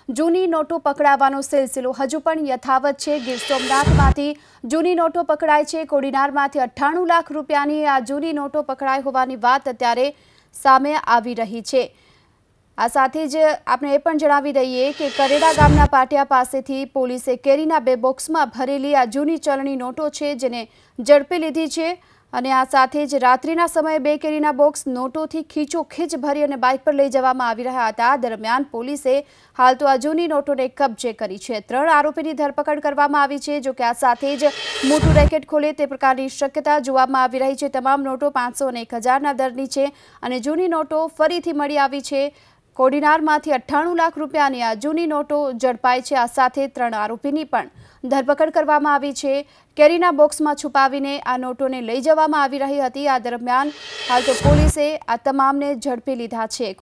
જૂની નોટો પકડાવાનો સિલસિલો હજુ પણ યથાવત છે। ગીર સોમનાથમાંથી જૂની નોટો પકડાઈ છે। કોડીનારમાંથી 98 લાખ રૂપિયાની આ જૂની નોટો પકડાઈ હોવાની વાત અત્યારે સામે આવી રહી છે। આ સાથે જ આપણે એ પણ જણાવી દઈએ કે કરેડા ગામના પાટિયા પાસેથી પોલીસે કેરીના 2 બોક્સમાં ભરેલી આ જૂની ચલણી નોટો છે જેને ઝડપી લીધી છે। અને આ સાથે જ રાત્રિના સમયે 2 કેરીના બોક્સ નોટોથી ખીચોખીચ ભરી અને બાઇક પર લઈ જવામાં આવી રહ્યા હતા। દરમિયાન પોલીસે હાલ તો આ જૂની નોટોને કબજે કરી છે। 3 આરોપીની ધરપકડ કરવામાં આવી છે। જો કે આ સાથે જ મોટું રેકેટ ખોલે તે પ્રકારની શક્યતા જોવામાં આવી રહી છે। તમામ નોટો 500 અને 1000ના દરની છે અને જૂની નોટો ફરીથી મળી આવી છે। કોડીનારમાંથી 98 લાખ રૂપિયાની આ જૂની નોટો ઝડપાઈ છે। આ સાથે 3 આરોપીની પણ ધરપકડ કરવામાં આવી છે। કેરીના બોક્સમાં છુપાવીને આ નોટોને લઈ જવામાં આવી રહી હતી। આ દરમિયાન હાલ તો પોલીસે આ તમામને ઝડપી લીધા છે।